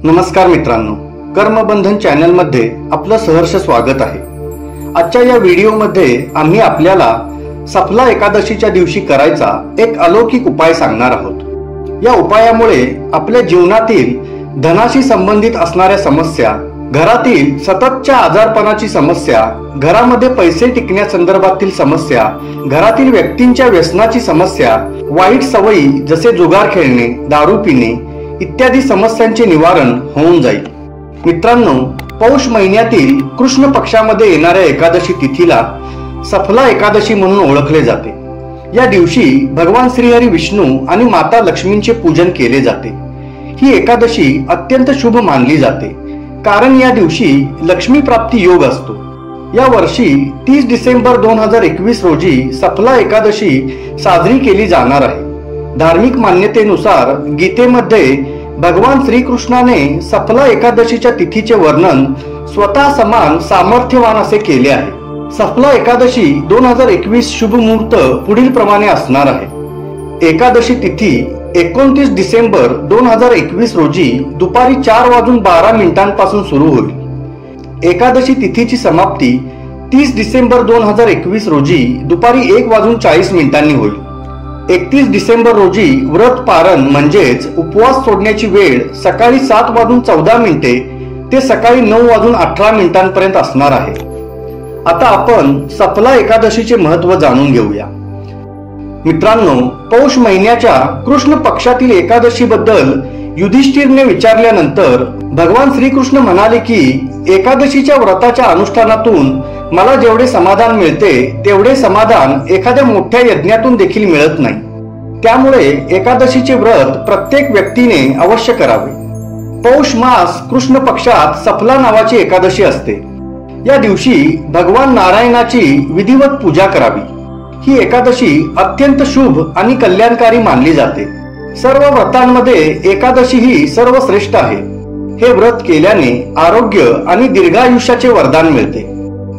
नमस्कार मित्रांनो, कर्मबंधन चॅनलमध्ये आपलं सहर्ष स्वागत आहे। आजच्या या व्हिडिओमध्ये आम्ही आपल्याला सफला एकादशीच्या दिवशी करायचा एक अलौकिक उपाय सांगणार आहोत। या उपायामुळे आपल्या जीवनातील धनाशी संबंधित असणाऱ्या समस्या, घरातील सततच्या आजारपणाची समस्या, घरामध्ये पैसे टिकण्यासंदर्भातील समस्या, घरातील व्यक्तींच्या व्यसनाची समस्या, वाईट सवयी जसे जुगार खेळणे, दारू पिणे इत्यादी समस्यांचे निवारण होऊन जाईल। मित्रांनो, पौष महिन्यातील कृष्ण पक्षामध्ये येणाऱ्या एकादशी तिथीला सफला एकादशी म्हणून ओळखले जाते। या दिवशी भगवान श्रीहरी विष्णू आणि माता लक्ष्मींचे पूजन केले जाते। ही एकादशी अत्यंत शुभ मानली जाते, कारण या दिवशी लक्ष्मी प्राप्ती योग असतो। या वर्षी 30 डिसेंबर 2021 रोजी सफला एकादशी साजरी केली जाणार आहे। धार्मिक मान्यतेनुसार गीतेमध्ये भगवान श्रीकृष्णाने सफला एकादशीच्या तिथीचे वर्णन स्वतः समान सामर्थ्यवान असे केले आहे। सफला एकादशी 2021 शुभ मुहूर्त पुढील प्रमाणे असणार आहे। एकादशी तिथी 29 डिसेंबर 2021 रोजी दुपारी 4:12 पासून सुरू होईल। एकादशी तिथीची समाप्ती 30 डिसेंबर 2021 रोजी दुपारी 1:40 होईल। 31 डिसेंबर रोजी व्रत पारण म्हणजेच उपवास सोडण्याची वेळ सकाळी 7:14 ते सकाळी 9:18 पर्यंत असणार आहे। आता आपण सफला एकादशीचे महत्त्व जाणून घेऊया। मित्रांनो, पौष महिन्याच्या कृष्ण पक्षातील एकादशी बद्दल युधिष्ठिरने विचारल्यानंतर भगवान श्रीकृष्ण म्हणाले की एकादशीच्या व्रताच्या अनुष्ठानातून मला जेवढे समाधान मिळते तेवढे समाधान एखाद्या मोठ्या यज्ञातून देखील मिळत नाही। त्यामुळे एकादशीचे व्रत प्रत्येक व्यक्तीने अवश्य करावे। पौष मास कृष्ण पक्षात सफला नावाची एकादशी असते। या दिवशी भगवान नारायणाची विधिवत पूजा करावी। ही एकादशी अत्यंत शुभ आणि कल्याणकारी मानली जाते। सर्व व्रतांमध्ये एकादशी ही सर्वश्रेष्ठ आहे। हे व्रत केल्याने आरोग्य आणि दीर्घायुष्याचे वरदान मिळते।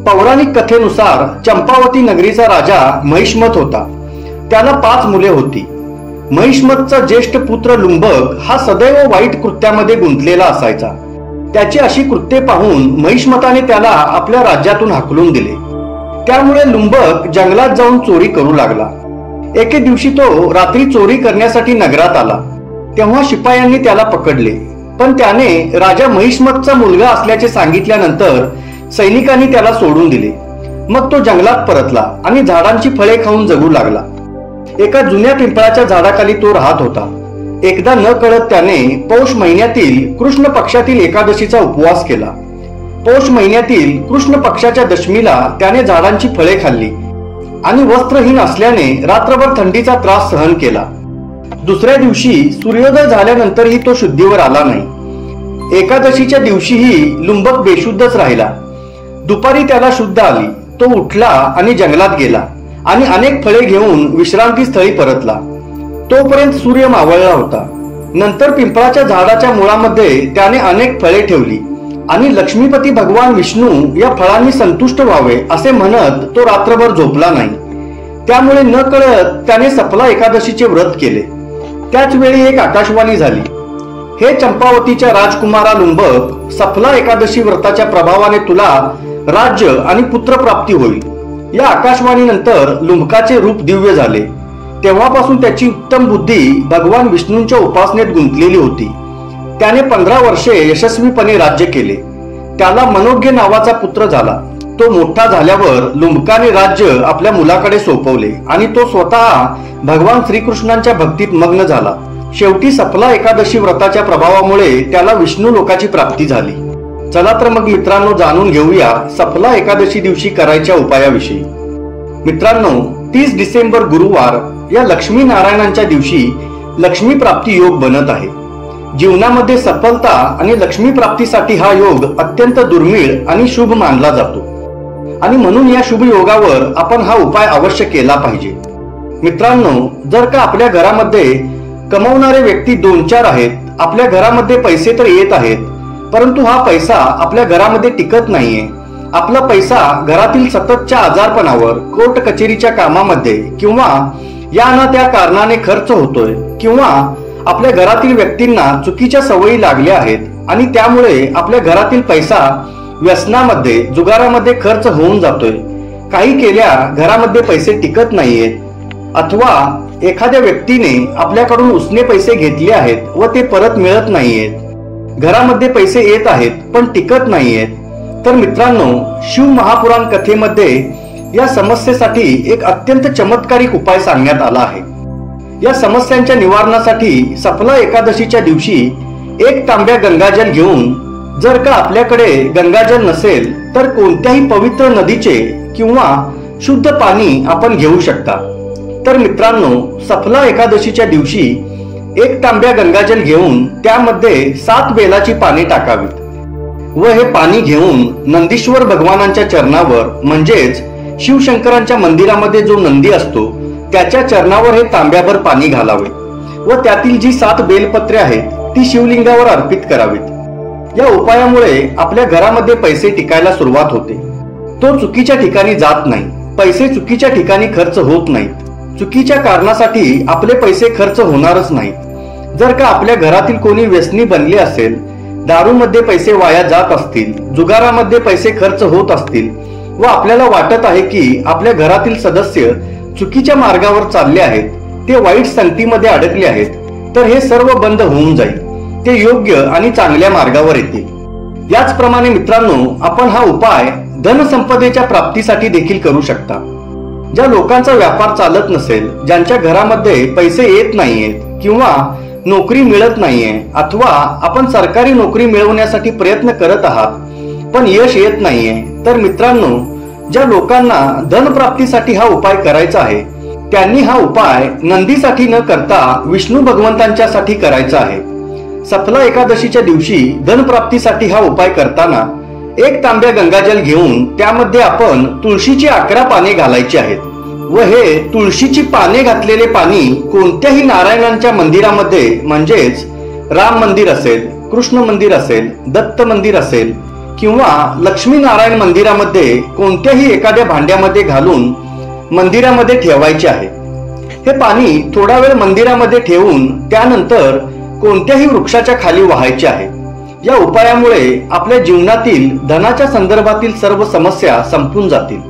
पौराणिक कथेनुसार चंपावती नगरीचा राजा महिष्मत होता। त्याला 5 मुले होती। महिष्मतचा ज्येष्ठ पुत्र लुंबक हा सदैव वाईट कृत्यामध्ये गुंतलेला असायचा। त्याची अशी कृत्ये पाहून महिष्मताने त्याला आपल्या राज्यातून हाकलून दिले। त्यामुळे लुंबक जंगलात जाऊन चोरी करू लागला। एके दिवशी तो रात्री चोरी करण्यासाठी नगरात आला, तेव्हा शिपायांनी त्याला पकडले। पण त्याने राजा महिष्मतचा मुलगा असल्याचे सांगितल्यानंतर सैनिकांनी त्याला सोडून दिले। मग तो जंगलात परतला आणि झाडांची फळे खाऊन जगू लागला। एका जुन्या पिंपळाच्या झाडाखाली तो राहत होता। एकदा न कळत त्याने पौष महिन्यातील कृष्ण पक्षातील एकादशीचा उपवास केला। पौष महिन्यातील कृष्ण पक्षाच्या दशमीला त्याने झाडांची फळे खाल्ली आणि वस्त्रहीन असल्याने रात्रभर थंडीचा त्रास सहन केला। दुसऱ्या दिवशी सूर्योदय झाल्यानंतरही तो शुद्धीवर आला नाही। एकादशीच्या दिवशीही लुंबक बेशुद्धच राहिला। दुपारी त्याला शुद्ध आली। तो उठला आणि जंगलात गेला आणि अनेक फळे घेऊन विश्रांती स्थळी परतला। तोपर्यंत सूर्य मावळला होता। नंतर पिंपळाच्या झाडाच्या मुळामध्ये त्याने अनेक फळे ठेवली आणि लक्ष्मीपती भगवान विष्णू या फळांनी संतुष्ट व्हावे असे म्हणत तो रात्रभर झोपला नाही। त्यामुळे न कळत त्याने सफला एकादशीचे व्रत केले। त्याच वेळी एक आकाशवाणी झाली, हे चंपावतीच्या राजकुमारा लुंबक, सफला एकादशी व्रताच्या प्रभावाने तुला राज्य आणि पुत्रप्राप्ती होईल। या आकाशवाणीनंतर लुंबकाचे रूप दिव्य झाले। तेव्हापासून त्याची उत्तम बुद्धी भगवान विष्णूंच्या उपासनेत गुंतलेली होती। त्याने 15 वर्षे यशस्वीपणे राज्य केले। त्याला मनोज्ञ नावाचा पुत्र झाला। तो मोठा झाल्यावर लुंबकाने राज्य आपल्या मुलाकडे सोपवले आणि तो स्वतः भगवान श्रीकृष्णांच्या भक्तीत मग्न झाला। शेवटी सफला एकादशी व्रताच्या प्रभावामुळे त्याला विष्णू लोकाची प्राप्ती झाली। चला तर मग मित्रांनो, जाणून घेऊया सफला एकादशी दिवशी करायच्या उपायाविषयी। मित्रांनो, 30 डिसेंबर गुरुवार या लक्ष्मी नारायणांच्या दिवशी लक्ष्मी प्राप्ती योग बनत आहे। जीवनामध्ये सफलता आणि लक्ष्मी प्राप्तीसाठी हा योग अत्यंत दुर्मिळ आणि शुभ मानला जातो आणि म्हणून या शुभ योगावर आपण हा उपाय अवश्य केला पाहिजे। मित्रांनो, जर का आपल्या घरामध्ये कमवणारे व्यक्ती 2-4 आहेत, आपल्या घरामध्ये पैसे तर येत आहेत, परंतु हा पैसा आपल्या घरामध्ये टिकत नाहीये, आपला पैसा घरातील सततच्या आजारपणावर, कोर्ट कचेरीच्या कामामध्ये किंवा या ना त्या कारणाने खर्च होतोय, किंवा आपल्या घरातील व्यक्तींना चुकीच्या सवयी लागल्या आहेत, आणि त्यामुळे आपल्या घरातील पैसा व्यसनामध्ये जुगारामध्ये खर्च होऊन जातोय। काही केल्या घरामध्ये पैसे टिकत नाहीयेत अथवा एखाद्या व्यक्तीने आपल्याकडून उसने पैसे घेतले आहेत व ते परत मिळत नाहीयेत। घरामध्ये पैसे येत आहेत पण टिकत नाहीयेत। तर मित्रांनो, शिव महापुराण कथेमध्ये या समस्येसाठी एक अत्यंत चमत्कारिक उपाय सांगण्यात आला आहे। या समस्यांच्या निवारणासाठी सफला एकादशीच्या दिवशी 1 तांब्या गंगाजल घेऊन, जर का आपल्याकडे गंगाजल नसेल तर कोणत्याही पवित्र नदीचे किंवा शुद्ध पाणी आपण घेऊ शकता। तर मित्रांनो, सफला एकादशीच्या दिवशी 1 तांब्या गंगाजल घेऊन त्यामध्ये 7 बेलाची पाने टाकावीत व हे पाणी घेऊन नंदीश्वर भगवानांच्या चरणावर म्हणजेच शिवशंकरांच्या मंदिरामध्ये जो नंदी असतो त्याच्या चरणावर हे तांब्याभर पाणी घालावे व त्यातील जी 7 बेलपत्रे आहेत ती शिवलिंगावर अर्पित करावीत। या उपायामुळे आपल्या घरामध्ये पैसे टिकायला सुरुवात होते। तो चुकीच्या ठिकाणी जात नाही, पैसे चुकीच्या ठिकाणी खर्च होत नाहीत, चुकीच्या कारणासाठी आपले पैसे खर्च होणारच नाहीत। जर का आपल्या घरातील कोणी व्यसनी बनले असेल, दारूमध्ये पैसे वाया जात असतील, जुगारामध्ये पैसे खर्च होत असतील व आपल्याला वाटत आहे की आपल्या घरातील सदस्य चुकीच्या मार्गावर चालले आहेत, ते वाईट संगतीमध्ये अडकले आहेत, तर हे सर्व बंद होऊन जाईल, ते योग्य आणि चांगल्या मार्गावर येतील। याचप्रमाणे मित्रांनो, आपण हा उपाय धनसंपदेच्या प्राप्तीसाठी देखील करू शकता। ज्या लोकांचा व्यापार चालत नसेल, ज्यांच्या घरामध्ये पैसे येत नाहीयेत किंवा नोकरी मिळत नाहीये अथवा आपण सरकारी नोकरी मिळवण्यासाठी प्रयत्न करत आहात पण यश येत नाहीये, तर मित्रांनो, ज्या लोकांना धनप्राप्तीसाठी हा उपाय करायचा आहे त्यांनी हा उपाय नंदीसाठी न करता विष्णू भगवंतांच्यासाठी करायचा आहे। सफला एकादशीच्या दिवशी धनप्राप्तीसाठी हा उपाय करताना 1 तांब्या गंगाजल घेऊन त्यामध्ये आपण तुळशीची 11 पाने घालायची आहेत व हे तुळशीची पाने घातलेले पाणी कोणत्याही नारायणांच्या मंदिरामध्ये म्हणजेच राम मंदिर असेल, कृष्ण मंदिर असेल, दत्त मंदिर असेल किंवा लक्ष्मी नारायण मंदिरामध्ये कोणत्याही एखाद्या भांड्यामध्ये घालून मंदिरामध्ये ठेवायचे आहे। हे पाणी थोडा वेळ मंदिरामध्ये ठेवून त्यानंतर कोणत्याही वृक्षाच्या खाली वाहायचे आहे। या उपायामुळे आपल्या जीवनातील धनाच्या संदर्भातील सर्व समस्या संपून जातील,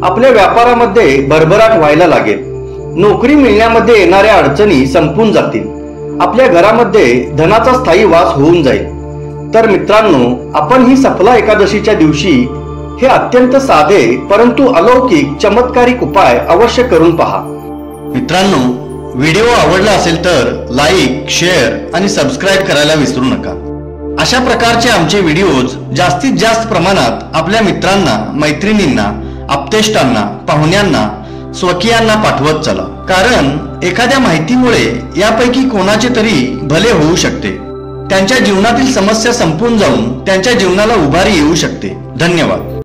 आपल्या व्यापारामध्ये भरभराट व्हायला लागेल, नोकरी मिळण्यामध्ये येणाऱ्या अडचणी संपून जातील, आपल्या घरामध्ये धनाचा स्थायी वास होऊन जाईल। तर मित्रांनो, आपण ही सफला एकादशीच्या दिवशी हे अत्यंत साधे परंतु अलौकिक चमत्कारिक उपाय अवश्य करून पहा। मित्रांनो, व्हिडिओ आवडला असेल तर लाईक, शेअर आणि सबस्क्राईब करायला विसरू नका। अशा प्रकारचे आमचे व्हिडिओज जास्तीत जास्त प्रमाणात आपल्या मित्रांना, मैत्रिणींना, आप्तेष्टांना, पाहुण्यांना, स्वकीयांना पाठवत चला, कारण एखाद्या माहितीमुळे यापैकी कोणाचे तरी भले होऊ शकते, त्यांच्या जीवनातील समस्या संपून जाऊन त्यांच्या जीवनाला उभारी येऊ शकते। धन्यवाद।